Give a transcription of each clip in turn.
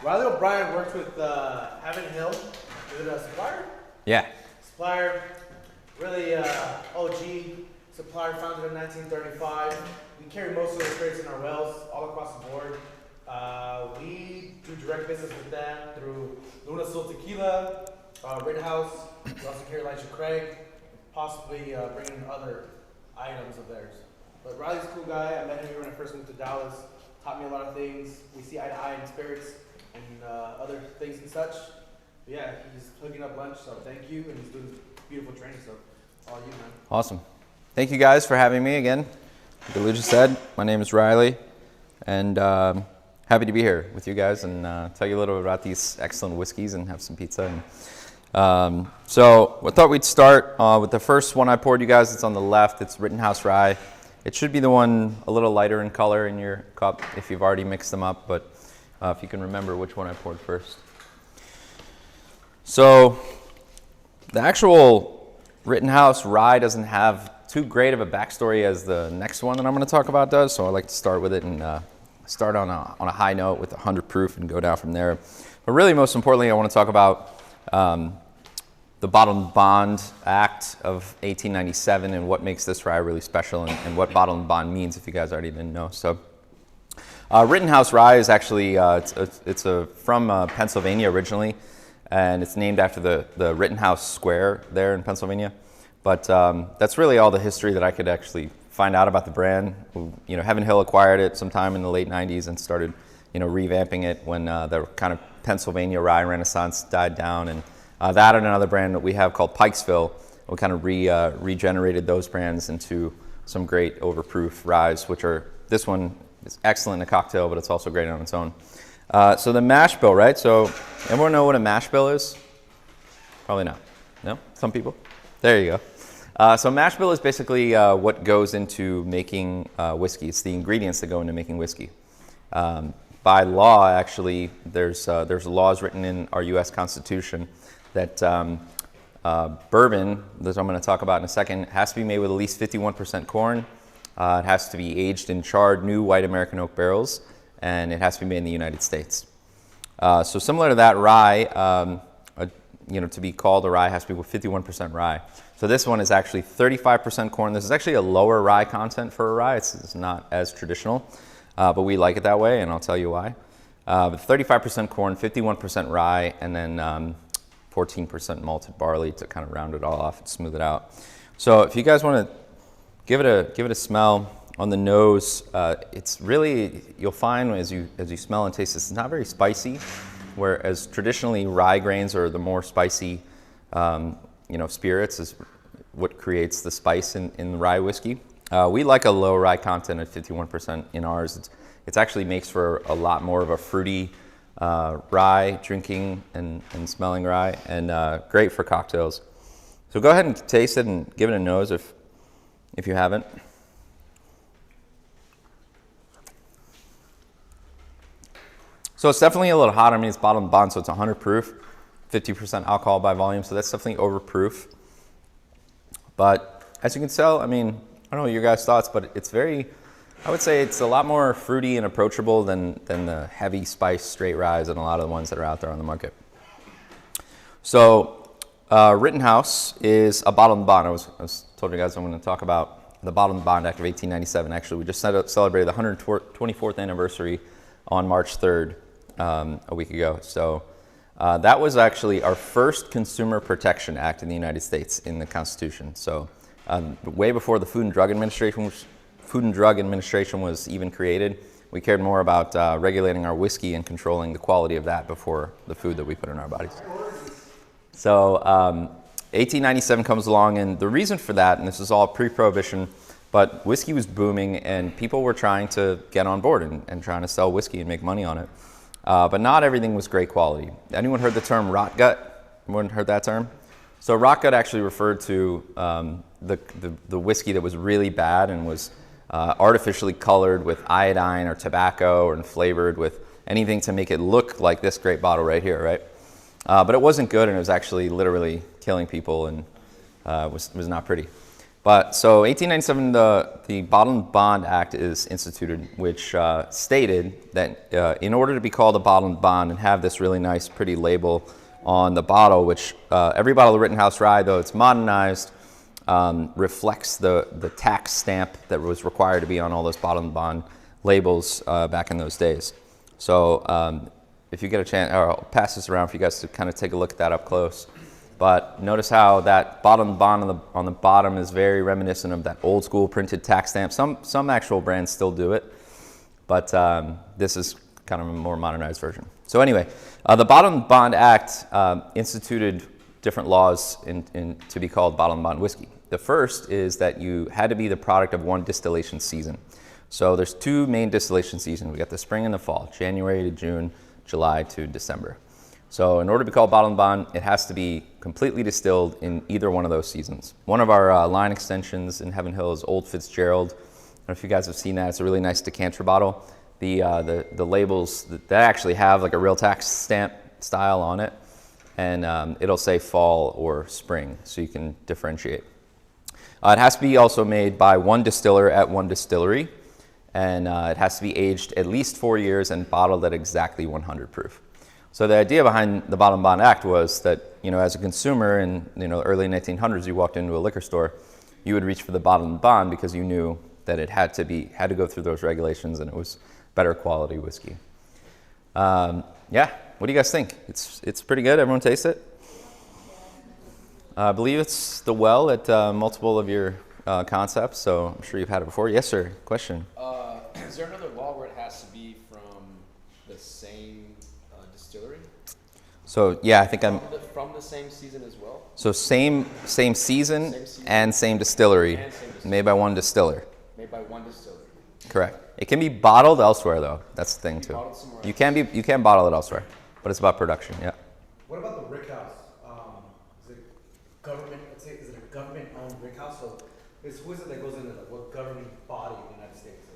Riley O'Brien worked with Heaven Hill. Is it a supplier? Yeah. Supplier, really OG supplier, founded in 1935. We carry most of those crates in our wells all across the board. We do direct business with them through Luna Sol Tequila, Rittenhouse. We also carry Elijah Craig, possibly bringing other items of theirs. But Riley's a cool guy. I met him here when I first moved to Dallas. Taught me a lot of things. We see eye to eye in spirits and other things and such. But yeah, he's hooking up lunch, so thank you. And he's doing beautiful training, so all you, man. Awesome. Thank you guys for having me again. Like Luigi said, my name is Riley, and happy to be here with you guys and tell you a little bit about these excellent whiskeys and have some pizza. And, so I thought we'd start with the first one I poured you guys. It's on the left. It's Rittenhouse Rye. It should be the one a little lighter in color in your cup if you've already mixed them up, but if you can remember which one I poured first. So the actual Rittenhouse Rye doesn't have too great of a backstory as the next one that I'm going to talk about does, so I like to start with it and start on a high note with 100 proof and go down from there. But really, most importantly, I want to talk about the Bottled Bond Act of 1897 and what makes this rye really special and what Bottled Bond means if you guys already didn't know. So Rittenhouse Rye is actually, it's from Pennsylvania originally, and it's named after the Rittenhouse Square there in Pennsylvania. But that's really all the history that I could actually find out about the brand. You know, Heaven Hill acquired it sometime in the late 90s and started, you know, revamping it when the kind of Pennsylvania rye renaissance died down, and that and another brand that we have called Pikesville, we kind of regenerated those brands into some great overproof ryes, which are, this one is excellent in a cocktail, but it's also great on its own. So the mash bill, right? So everyone know what a mash bill is? Probably not. No? Some people? There you go. So mash bill is basically what goes into making whiskey. It's the ingredients that go into making whiskey. By law, actually, there's laws written in our U.S. Constitution that bourbon, that I'm going to talk about in a second, has to be made with at least 51% corn. It has to be aged in charred new white American oak barrels, and it has to be made in the United States. So similar to that, rye, you know, to be called a rye has to be with 51% rye. So this one is actually 35% corn. This is actually a lower rye content for a rye. It's not as traditional, but we like it that way, and I'll tell you why. But 35% corn, 51% rye, and then 14% malted barley to kind of round it all off and smooth it out. So if you guys want to give it a smell on the nose, it's really, you'll find as you smell and taste this, it's not very spicy, whereas traditionally rye grains are the more spicy, you know, spirits is what creates the spice in rye whiskey. We like a low rye content at 51% in ours. It actually makes for a lot more of a fruity rye, drinking and smelling rye, and great for cocktails. So go ahead and taste it and give it a nose if you haven't. So it's definitely a little hot. I mean, it's Bottled Bond, so it's 100 proof, 50% alcohol by volume, so that's definitely overproof. But as you can tell, I mean, I don't know your guys' thoughts, but it's very, I would say it's a lot more fruity and approachable than the heavy spice straight ryes and a lot of the ones that are out there on the market. So Rittenhouse is a Bottled Bond. I was told you guys I'm going to talk about the Bottled Bond Act of 1897. Actually, we just celebrated the 124th anniversary on March 3rd a week ago. So that was actually our first Consumer Protection Act in the United States in the Constitution. So way before the Food and Drug Administration was even created, we cared more about regulating our whiskey and controlling the quality of that before the food that we put in our bodies. So 1897 comes along, and the reason for that, and this is all pre-prohibition, but whiskey was booming and people were trying to get on board and trying to sell whiskey and make money on it. But not everything was great quality. Anyone heard the term rot gut? Anyone heard that term? So rot gut actually referred to the whiskey that was really bad and was artificially colored with iodine or tobacco and flavored with anything to make it look like this great bottle right here, right? But it wasn't good, and it was actually literally killing people and was not pretty. But so 1897, the Bottled Bond Act is instituted, which stated that in order to be called a bottled bond and have this really nice, pretty label on the bottle, which every bottle of Rittenhouse Rye, though it's modernized, reflects the tax stamp that was required to be on all those bottled bond labels back in those days. So if you get a chance, I'll pass this around for you guys to kind of take a look at that up close. But notice how that bottom bond on the bottom is very reminiscent of that old school printed tax stamp. Some actual brands still do it, but this is kind of a more modernized version. So anyway, the Bottled Bond Act instituted different laws to be called bottled bond whiskey. The first is that you had to be the product of one distillation season. So there's two main distillation seasons. We got the spring and the fall, January to June, July to December. So in order to be called bottled bond, it has to be completely distilled in either one of those seasons. One of our line extensions in Heaven Hill is Old Fitzgerald. I don't know if you guys have seen that. It's a really nice decanter bottle. The labels that actually have like a real tax stamp style on it, and it'll say fall or spring, so you can differentiate. It has to be also made by one distiller at one distillery, and it has to be aged at least 4 years and bottled at exactly 100 proof. So the idea behind the Bottled Bond Act was that, as a consumer in early 1900s, you walked into a liquor store, you would reach for the bottled bond because you knew that it had to go through those regulations, and it was better quality whiskey. Yeah, what do you guys think? It's pretty good. Everyone taste it? I believe it's the well at multiple of your concepts, so I'm sure you've had it before. Yes, sir. Question. Is there another law where it has to be from the same distillery? So yeah, I think from the same season as well. So same season and same distillery, made by one distiller. Made by one distiller. Correct. It can be bottled elsewhere though. That's the thing too. Bottled somewhere else. You can bottle it elsewhere, but it's about production. Yeah. What about the rick house? Is it government? Is it a government-owned rick house? So who is it that goes into what governing body in the United States?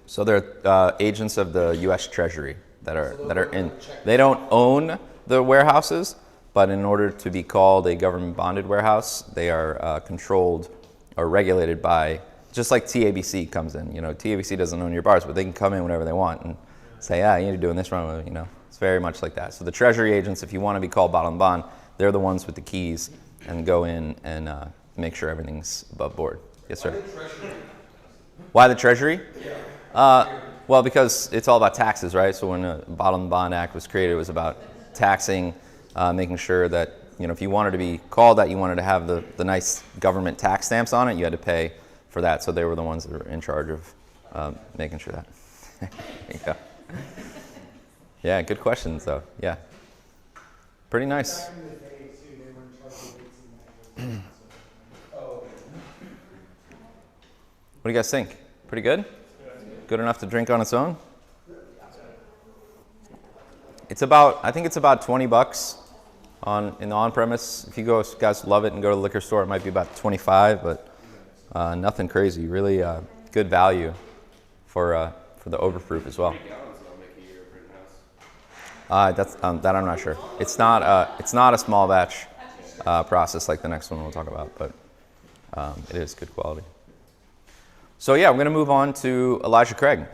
So they're agents of the U.S. Treasury that are in. They don't own the warehouses, but in order to be called a government-bonded warehouse, they are controlled or regulated by. Just like TABC comes in, TABC doesn't own your bars, but they can come in whenever they want and say, you're doing this wrong, It's very much like that. So the Treasury agents, if you want to be called bottled bond, they're the ones with the keys and go in and make sure everything's above board. Yes, sir. Why the Treasury? Well, because it's all about taxes, right? So when the Bottled Bond Act was created, it was about taxing, making sure that, if you wanted to be called that, you wanted to have the nice government tax stamps on it, you had to pay for that. So they were the ones that were in charge of making sure that. There you go. Yeah, good questions, though. Yeah. Pretty nice. What do you guys think? Pretty good? Good enough to drink on its own? I think it's about $20 in the on-premise. If you guys love it and go to the liquor store, it might be about 25, but nothing crazy. Really good value for the overproof as well. That I'm not sure. It's not a small batch process like the next one we'll talk about, but it is good quality. So yeah, we're going to move on to Elijah Craig.